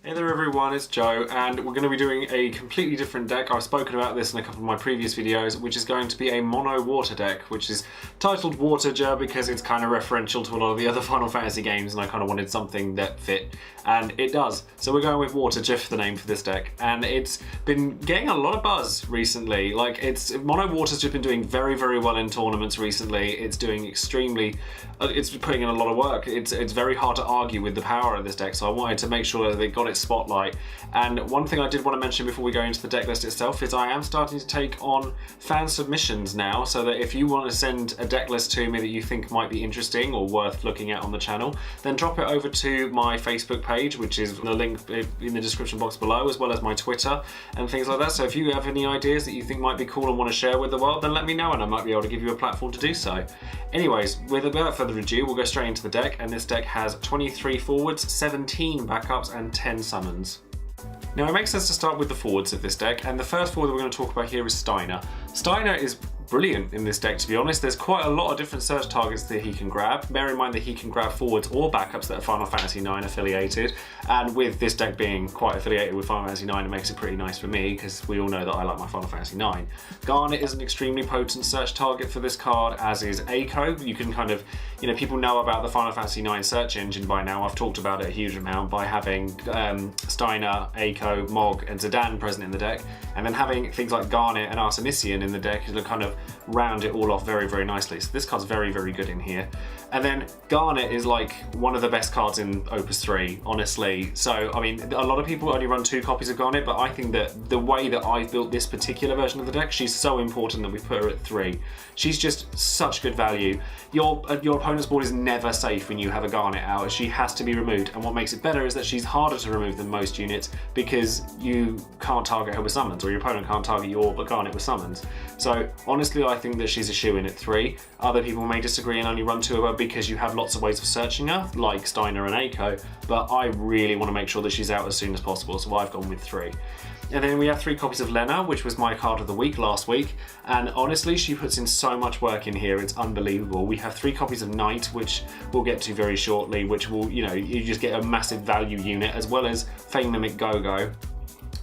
Hey there everyone, it's Joe, and we're going to be doing a completely different deck. I've spoken about this in a couple of my previous videos, which is going to be a mono water deck, which is titled Waterja because it's kind of referential to a lot of the other Final Fantasy games, and I kind of wanted something that fit, and it does. So we're going with Waterja for the name for this deck, and it's been getting a lot of buzz recently. Like, mono water's just been doing very, very well in tournaments recently. It's doing extremely, it's putting in a lot of work. It's very hard to argue with the power of this deck, so I wanted to make sure that they got its spotlight. And one thing I did want to mention before we go into the deck list itself is I am starting to take on fan submissions now, so that if you want to send a deck list to me that you think might be interesting or worth looking at on the channel, then drop it over to my Facebook page, which is the link in the description box below, as well as my Twitter and things like that. So if you have any ideas that you think might be cool and want to share with the world, then let me know and I might be able to give you a platform to do so. Anyways, without further ado, we'll go straight into the deck, and this deck has 23 forwards, 17 backups and 10 summons. Now it makes sense to start with the forwards of this deck, and the first forward that we're going to talk about here is Steiner. Steiner is brilliant in this deck, to be honest. There's quite a lot of different search targets that he can grab. Bear in mind that he can grab forwards or backups that are Final Fantasy IX affiliated, and with this deck being quite affiliated with Final Fantasy IX, it makes it pretty nice for me, because we all know that I like my Final Fantasy IX. Garnet is an extremely potent search target for this card, as is Eiko. You can kind of, people know about the Final Fantasy IX search engine by now. I've talked about it a huge amount by having Steiner, Eiko, Mog, and Zidane present in the deck, and then having things like Garnet and Artemisian in the deck to kind of round it all off very, very nicely. So this card's very, very good in here. And then Garnet is like one of the best cards in Opus 3, honestly. So, I mean, a lot of people only run 2 copies of Garnet, but I think that the way that I've built this particular version of the deck, she's so important that we put her at 3. She's just such good value. Your opponent's board is never safe when you have a Garnet out. She has to be removed, and what makes it better is that she's harder to remove than most units because you can't target her with summons, or your opponent can't target your Garnet with summons. So honestly, I think that she's a shoo-in at 3. Other people may disagree and only run 2 of her because you have lots of ways of searching her, like Steiner and Eiko, but I really want to make sure that she's out as soon as possible, so I've gone with 3. And then we have 3 copies of Lena, which was my card of the week last week, and honestly she puts in so much work in here, it's unbelievable. We have 3 copies of Knight, which we'll get to very shortly, which will, you just get a massive value unit, as well as Fame Mimic Go-Go.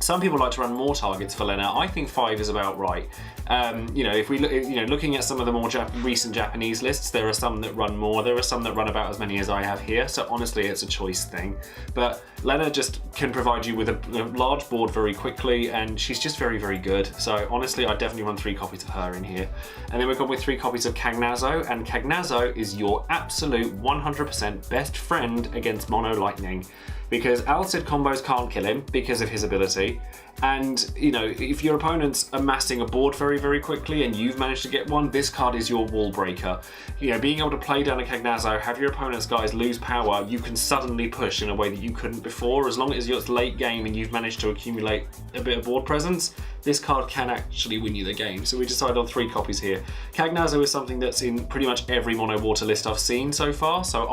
Some people like to run more targets for Lena. I think 5 is about right. If we look, looking at some of the more recent Japanese lists, there are some that run more. There are some that run about as many as I have here. So honestly, it's a choice thing. But Lena just can provide you with a large board very quickly, and she's just very, very good. So honestly, I definitely run 3 copies of her in here. And then we've gone with 3 copies of Cagnazzo, and Cagnazzo is your absolute 100% best friend against Mono Lightning, because Alcid combos can't kill him because of his ability. And, if your opponent's amassing a board very, very quickly and you've managed to get one, this card is your wall breaker. Being able to play down a Cagnazzo, have your opponent's guys lose power, you can suddenly push in a way that you couldn't before. As long as it's late game and you've managed to accumulate a bit of board presence, this card can actually win you the game. So we decided on 3 copies here. Cagnazzo is something that's in pretty much every mono water list I've seen so far, so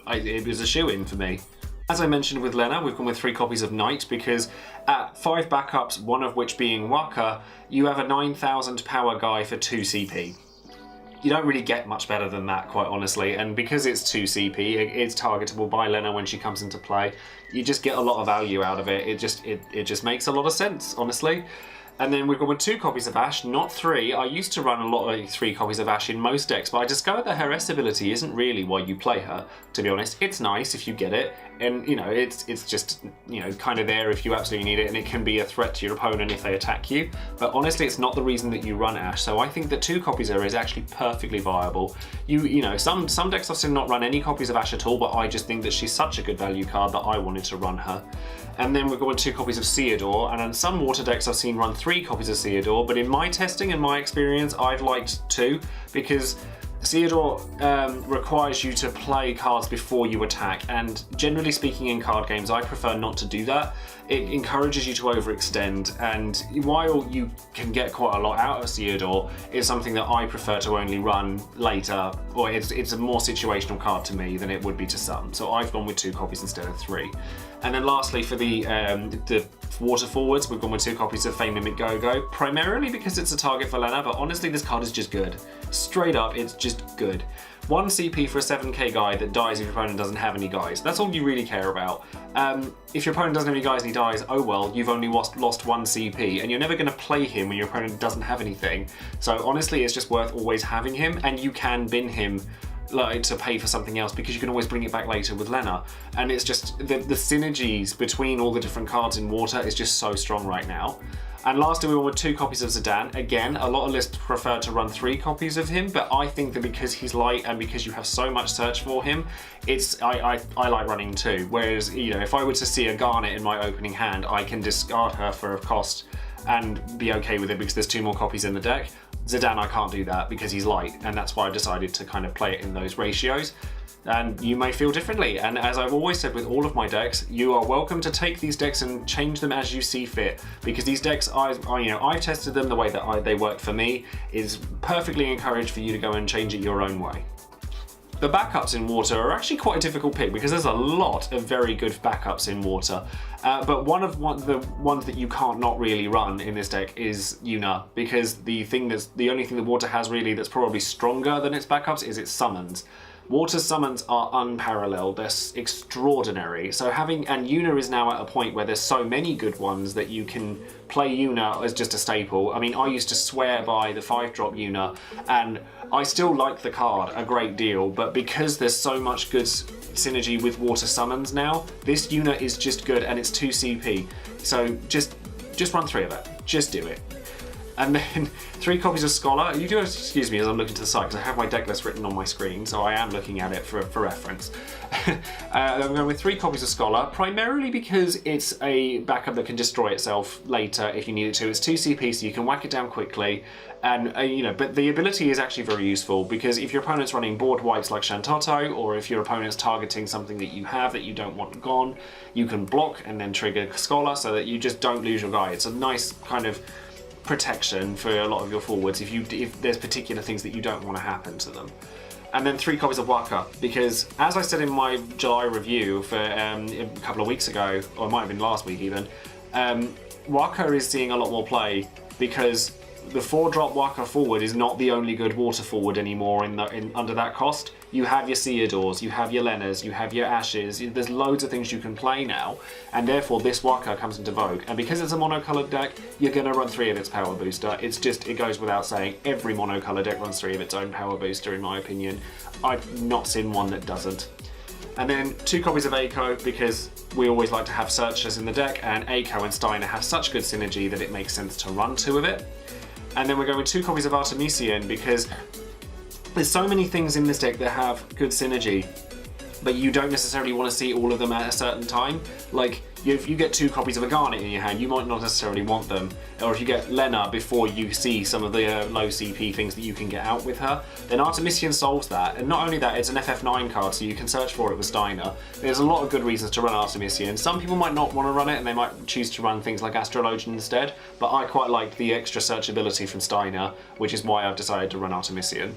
it was a shoo-in for me. As I mentioned with Lena, we've gone with 3 copies of Knight because at 5 backups, one of which being Waka, you have a 9,000 power guy for 2 CP. You don't really get much better than that, quite honestly, and because it's 2 CP, it's targetable by Lena when she comes into play. You just get a lot of value out of it. It just makes a lot of sense, honestly. And then we've gone with 2 copies of Ashe, not 3. I used to run a lot of 3 copies of Ashe in most decks, but I discovered that her S ability isn't really why you play her, to be honest. It's nice if you get it, and it's just, kind of there if you absolutely need it, and it can be a threat to your opponent if they attack you. But honestly, it's not the reason that you run Ashe, so I think that 2 copies of her is actually perfectly viable. Some decks I've seen not run any copies of Ashe at all, but I just think that she's such a good value card that I wanted to run her. And then we've got 2 copies of Theodore, and in some water decks I've seen run 3 copies of Theodore, but in my testing and my experience, I've liked 2, because Theodore requires you to play cards before you attack, and generally speaking in card games, I prefer not to do that. It encourages you to overextend, and while you can get quite a lot out of Theodore, it's something that I prefer to only run later, or it's a more situational card to me than it would be to some. So I've gone with 2 copies instead of 3. And then lastly, for the water forwards, we've gone with 2 copies of Fame Mimic Go-Go, primarily because it's a target for Lena, but honestly this card is just good. straight up, it's just good. 1 CP for a 7k guy that dies if your opponent doesn't have any guys. That's all you really care about. If your opponent doesn't have any guys and he dies, oh well, you've only lost 1 CP, and you're never going to play him when your opponent doesn't have anything. So honestly, it's just worth always having him, and you can bin him like to pay for something else because you can always bring it back later with Lena. And it's just, the synergies between all the different cards in Water is just so strong right now. And lastly, we went with 2 copies of Zidane. Again, a lot of lists prefer to run 3 copies of him, but I think that because he's light and because you have so much search for him, I like running 2. Whereas, you know, if I were to see a Garnet in my opening hand, I can discard her for a cost and be okay with it because there's 2 more copies in the deck. Zidane, I can't do that because he's light, and that's why I decided to kind of play it in those ratios. And you may feel differently, and as I've always said with all of my decks, you are welcome to take these decks and change them as you see fit, because these decks, I've tested them the way that they worked for me. Is perfectly encouraged for you to go and change it your own way. The backups in Water are actually quite a difficult pick because there's a lot of very good backups in Water. But one of the ones that you can't not really run in this deck is Yuna, because the only thing that Water has really that's probably stronger than its backups is its summons. Water's summons are unparalleled, they're extraordinary. So and Yuna is now at a point where there's so many good ones that you can play Yuna as just a staple. I mean, I used to swear by the 5-drop Yuna, and I still like the card a great deal, but because there's so much good synergy with Water summons now, this Yuna is just good, and it's 2 CP. So just run 3 of it, just do it. And then 3 copies of Scholar. You do have to excuse me as I'm looking to the side because I have my deck list written on my screen, so I am looking at it for reference. I'm going with 3 copies of Scholar, primarily because it's a backup that can destroy itself later if you need it to. It's 2 CP, so you can whack it down quickly. And but the ability is actually very useful because if your opponent's running board wipes like Shantato, or if your opponent's targeting something that you have that you don't want gone, you can block and then trigger Scholar so that you just don't lose your guy. It's a nice kind of protection for a lot of your forwards if there's particular things that you don't want to happen to them. And then 3 copies of Waka, because as I said in my July review for a couple of weeks ago, or it might have been last week even, Waka is seeing a lot more play because the 4-drop Waka forward is not the only good Water forward anymore under that cost. You have your Theodores, you have your Lenas, you have your Ashes, there's loads of things you can play now, and therefore this Waka comes into vogue. And because it's a monocolored deck, you're going to run 3 of its power booster. It goes without saying, every monocolored deck runs 3 of its own power booster in my opinion. I've not seen one that doesn't. And then 2 copies of Eiko, because we always like to have searchers in the deck, and Eiko and Steiner have such good synergy that it makes sense to run 2 of it. And then we're going with 2 copies of Artemisian because there's so many things in this deck that have good synergy, but you don't necessarily want to see all of them at a certain time. Like, if you get 2 copies of a Garnet in your hand, you might not necessarily want them. Or if you get Lena before you see some of the low CP things that you can get out with her, then Artemisian solves that. And not only that, it's an FF9 card, so you can search for it with Steiner. There's a lot of good reasons to run Artemisian. Some people might not want to run it, and they might choose to run things like Astrologian instead, but I quite like the extra searchability from Steiner, which is why I've decided to run Artemisian.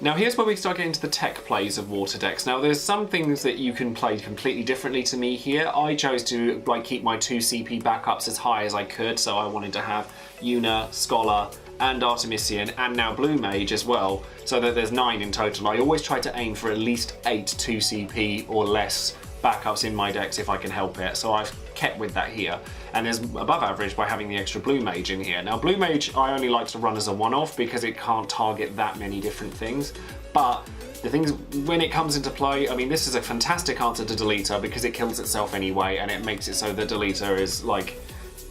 Now here's where we start getting into the tech plays of Water decks. Now there's some things that you can play completely differently to me here. I chose to keep my 2 CP backups as high as I could, so I wanted to have Yuna, Scholar, and Artemisian, and now Blue Mage as well, so that there's 9 in total. I always try to aim for at least 8 2 CP or less backups in my decks if I can help it, so I've kept with that here. And there's above average by having the extra Blue Mage in here. Now Blue Mage I only like to run as a one-off because it can't target that many different things, but the things when it comes into play, I mean, this is a fantastic answer to Deleter because it kills itself anyway, and it makes it so that Deleter is like,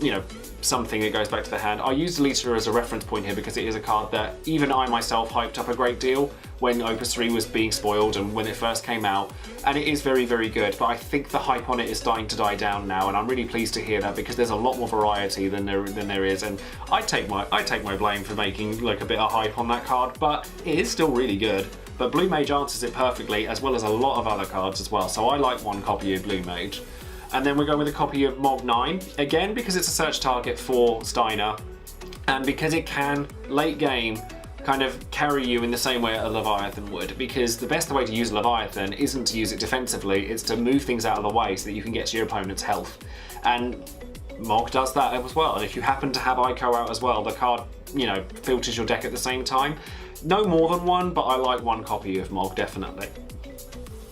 you know, something that goes back to the hand. I use Deleter as a reference point here because it is a card that even I myself hyped up a great deal when Opus 3 was being spoiled and when it first came out, and it is very, very good, but I think the hype on it is starting to die down now, and I'm really pleased to hear that because there's a lot more variety than there is, and I take my blame for making like a bit of hype on that card, but it is still really good. But Blue Mage answers it perfectly, as well as a lot of other cards as well, so I like 1 copy of Blue Mage. And then we're going with a copy of Mould 9, again because it's a search target for Steiner, and because it can, late game, kind of carry you in the same way a Leviathan would, because the best way to use Leviathan isn't to use it defensively, it's to move things out of the way so that you can get to your opponent's health. And Mog does that as well, and if you happen to have Eiko out as well, the card, you know, filters your deck at the same time. No more than one, but I like one copy of Mog, definitely.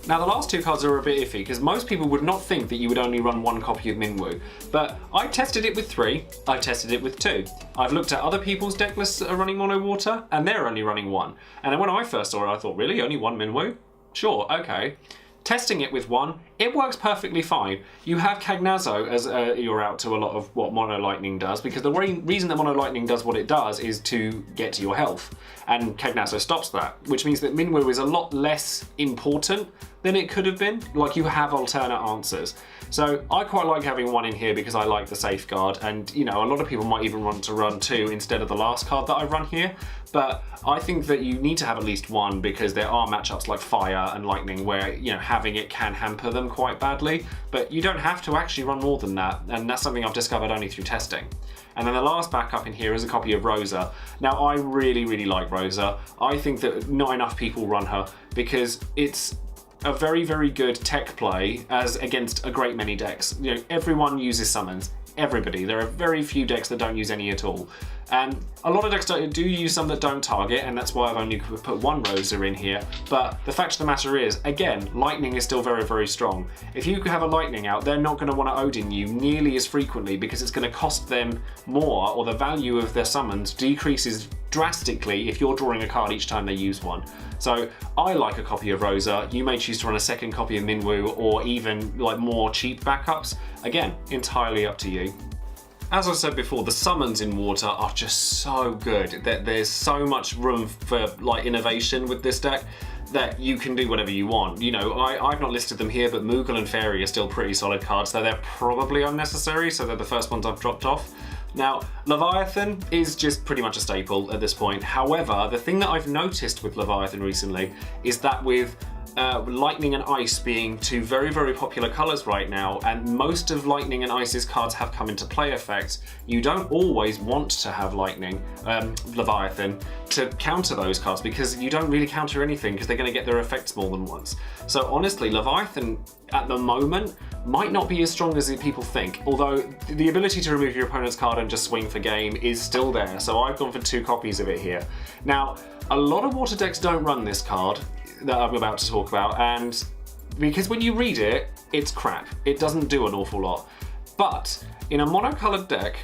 Now the last two cards are a bit iffy, because most people would not think that you would only run one copy of Minwu, but I tested it with 3, I tested it with 2. I've looked at other people's deck lists that are running Mono Water, and they're only running 1. And then when I first saw it, I thought, really? Only one Minwu? Sure, okay. Testing it with 1, it works perfectly fine. You have Cagnazzo as you're out to a lot of what Mono Lightning does, because the reason that Mono Lightning does what it does is to get to your health, and Cagnazzo stops that, which means that Minwu is a lot less important than it could have been. Like, you have alternate answers. So I quite like having 1 in here because I like the safeguard, and you know, a lot of people might even want to run 2 instead of the last card that I run here, but I think that you need to have at least 1 because there are matchups like Fire and Lightning where, you know, having it can hamper them quite badly, but you don't have to actually run more than that, and that's something I've discovered only through testing. And then the last backup in here is a copy of Rosa. Now I really like Rosa. I think that not enough people run her because it's a very good tech play as against a great many decks. You know, everyone uses summons. Everybody. There are very few decks that don't use any at all. And a lot of decks do use some that don't target, and that's why I've only put 1 Rosa in here. But the fact of the matter is, again, Lightning is still very strong. If you have a Lightning out, they're not going to want to Odin you nearly as frequently because it's going to cost them more, or the value of their summons decreases drastically if you're drawing a card each time they use one. So I like a copy of Rosa. You may choose to run a second copy of Minwu or even like more cheap backups. Again, entirely up to you. As I said before, the summons in Water are just so good that there's so much room for like innovation with this deck that you can do whatever you want. You know, I've not listed them here, but Moogle and Fairy are still pretty solid cards, though they're probably unnecessary, so they're the first ones I've dropped off. Now, Leviathan is just pretty much a staple at this point. However, the thing that I've noticed with Leviathan recently is that with Lightning and Ice being 2 very popular colours right now, and most of Lightning and Ice's cards have come into play effect, you don't always want to have Leviathan to counter those cards because you don't really counter anything because they're going to get their effects more than once. So honestly, Leviathan at the moment might not be as strong as people think, although the ability to remove your opponent's card and just swing for game is still there, so I've gone for 2 copies of it here. Now, a lot of Water decks don't run this card that I'm about to talk about, and because when you read it, it's crap. It doesn't do an awful lot. But in a monocolored deck,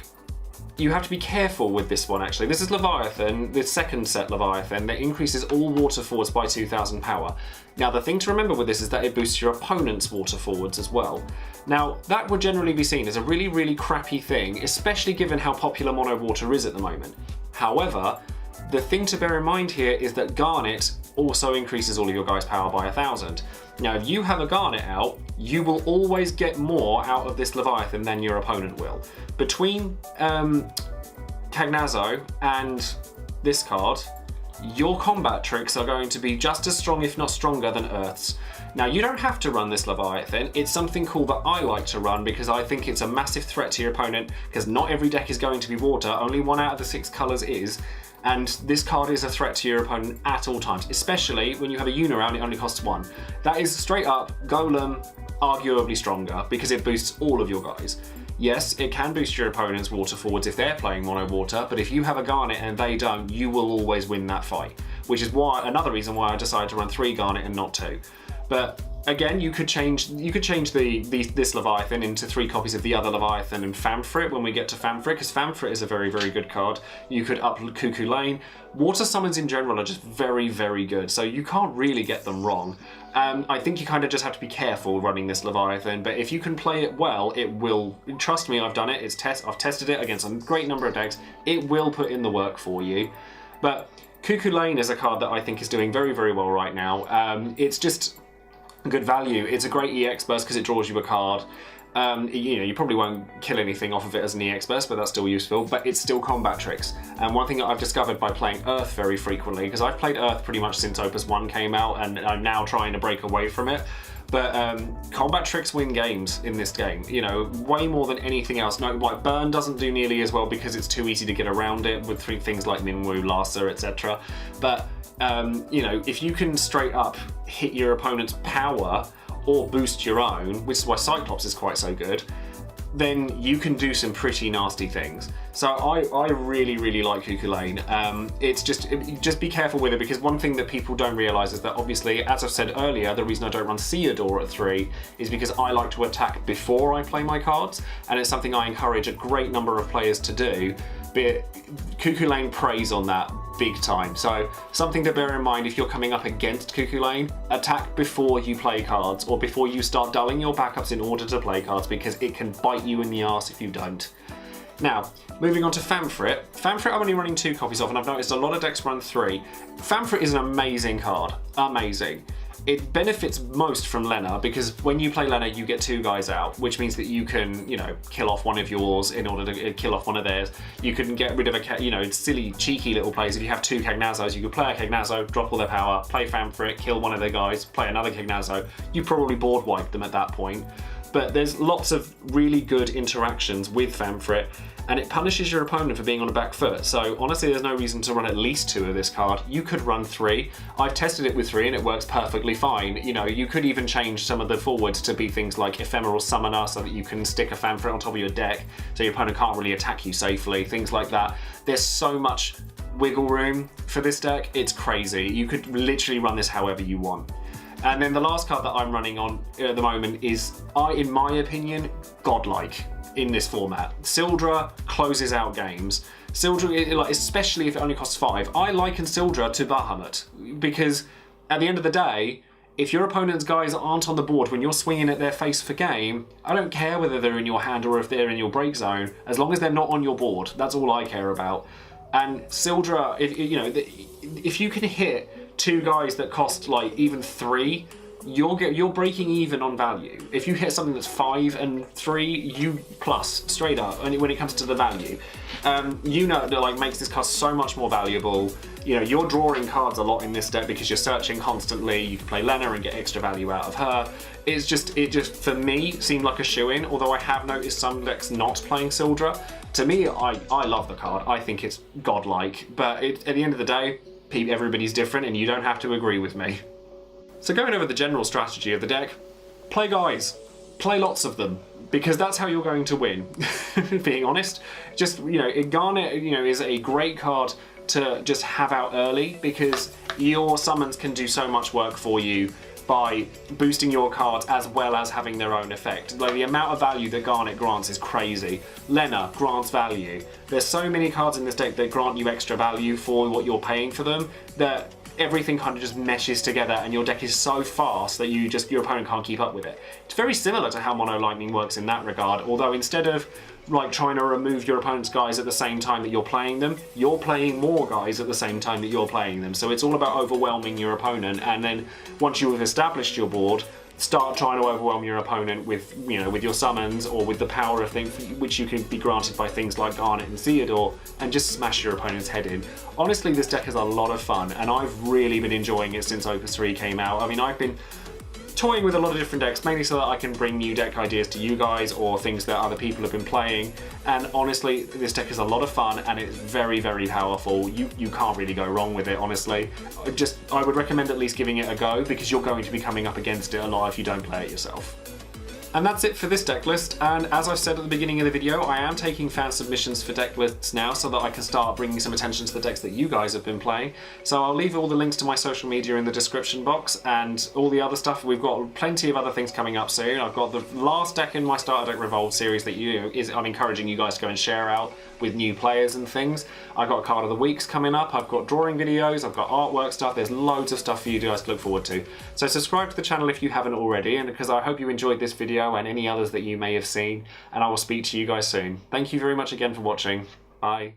you have to be careful with this one actually. This is Leviathan, the second set Leviathan, that increases all water forwards by 2000 power. Now the thing to remember with this is that it boosts your opponent's water forwards as well. Now that would generally be seen as a really crappy thing, especially given how popular mono water is at the moment. However, the thing to bear in mind here is that Garnet also increases all of your guys' power by 1000. Now if you have a Garnet out, you will always get more out of this Leviathan than your opponent will. Between Cagnazzo and this card, your combat tricks are going to be just as strong if not stronger than Earth's. Now you don't have to run this Leviathan, it's something cool that I like to run because I think it's a massive threat to your opponent, because not every deck is going to be water, only 1 out of the 6 colours is. And this card is a threat to your opponent at all times, especially when you have a Una out and it only costs 1. That is straight up Golem, arguably stronger, because it boosts all of your guys. Yes, it can boost your opponent's water forwards if they're playing mono water, but if you have a Garnet and they don't, you will always win that fight. Which is another reason why I decided to run 3 Garnet and not 2. But again, you could change this Leviathan into 3 copies of the other Leviathan and Famfrit when we get to Famfrit, because Famfrit is a very good card. You could up Cuckoo Lane. Water summons in general are just very good, so you can't really get them wrong. I think you kind of just have to be careful running this Leviathan, but if you can play it well, it will. Trust me, I've done it. I've tested it against a great number of decks. It will put in the work for you. But Cuckoo Lane is a card that I think is doing very well right now. It's just good value. It's a great EX burst because it draws you a card. You know, you probably won't kill anything off of it as an EX burst, but that's still useful, but it's still combat tricks. And one thing that I've discovered by playing Earth very frequently, because I've played Earth pretty much since Opus 1 came out, and I'm now trying to break away from it, but combat tricks win games in this game, you know, way more than anything else. No, like Burn doesn't do nearly as well because it's too easy to get around it with things like Minwu, Larsa, etc. But you know, if you can straight up hit your opponent's power or boost your own, which is why Cyclops is quite so good, then you can do some pretty nasty things. So I really, really like Cuckoo Lane. It's just be careful with it, because one thing that people don't realise is that obviously, as I've said earlier, the reason I don't run Theodore at 3 is because I like to attack before I play my cards, and it's something I encourage a great number of players to do, but Cuckoo Lane preys on that big time. So something to bear in mind if you're coming up against Cuckoo Lane, attack before you play cards, or before you start dulling your backups in order to play cards, because it can bite you in the arse if you don't. Now, moving on to Famfrit. Famfrit I'm only running 2 copies of, and I've noticed a lot of decks run 3. Famfrit is an amazing card, amazing. It benefits most from Lena, because when you play Lena you get 2 guys out, which means that you can, you know, kill off one of yours in order to kill off one of theirs. You can get rid of a, you know, silly cheeky little plays. If you have 2 Cagnazos, you could play a Cagnazzo, drop all their power, play Famfrit, kill one of their guys, play another Cagnazzo. You probably board wipe them at that point. But there's lots of really good interactions with Famfrit, and it punishes your opponent for being on a back foot. So honestly, there's no reason to run at least 2 of this card. You could run 3. I've tested it with 3 and it works perfectly fine. You know, you could even change some of the forwards to be things like Ephemeral Summoner, so that you can stick a Famfrit on top of your deck so your opponent can't really attack you safely, things like that. There's so much wiggle room for this deck, it's crazy. You could literally run this however you want. And then the last card that I'm running on at the moment is, in my opinion, godlike in this format. Sildra closes out games. Sildra, especially if it only costs 5, I liken Sildra to Bahamut, because at the end of the day, if your opponent's guys aren't on the board when you're swinging at their face for game, I don't care whether they're in your hand or if they're in your break zone, as long as they're not on your board. That's all I care about. And Sildra, if you can hit 2 guys that cost like even 3, you're breaking even on value. If you hit something that's 5 and 3, you plus straight up. And when it comes to the value, you know, that like makes this card so much more valuable. You know, you're drawing cards a lot in this deck because you're searching constantly. You can play Lena and get extra value out of her. It just for me seemed like a shoo-in. Although I have noticed some decks not playing Sildra. To me, I love the card. I think it's godlike. But at the end of the day, everybody's different, and you don't have to agree with me. So going over the general strategy of the deck, play guys, play lots of them, because that's how you're going to win. Being honest, just, you know, Garnet, you know, is a great card to just have out early, because your summons can do so much work for you by boosting your cards as well as having their own effect. Like, the amount of value that Garnet grants is crazy. Lena grants value. There's so many cards in this deck that grant you extra value for what you're paying for them, that everything kind of just meshes together, and your deck is so fast that your opponent can't keep up with it. It's very similar to how Mono Lightning works in that regard, although instead of like trying to remove your opponent's guys at the same time that you're playing them, you're playing more guys at the same time that you're playing them. So it's all about overwhelming your opponent, and then once you have established your board, start trying to overwhelm your opponent with, you know, with your summons or with the power of things which you can be granted by things like Garnet and Theodore, and just smash your opponent's head in. Honestly, this deck is a lot of fun, and I've really been enjoying it since Opus 3 came out. I mean, I've been toying with a lot of different decks, mainly so that I can bring new deck ideas to you guys, or things that other people have been playing. And honestly, this deck is a lot of fun, and it's very, very powerful. You can't really go wrong with it, honestly. I would recommend at least giving it a go, because you're going to be coming up against it a lot if you don't play it yourself. And that's it for this deck list, and as I've said at the beginning of the video, I am taking fan submissions for deck lists now so that I can start bringing some attention to the decks that you guys have been playing. So I'll leave all the links to my social media in the description box, and all the other stuff. We've got plenty of other things coming up soon. I've got the last deck in my Starter Deck Revolved series that I'm encouraging you guys to go and share out with new players and things. I've got Card of the Weeks coming up, I've got drawing videos, I've got artwork stuff. There's loads of stuff for you guys to look forward to. So subscribe to the channel if you haven't already, and because I hope you enjoyed this video and any others that you may have seen, and I will speak to you guys soon. Thank you very much again for watching. Bye.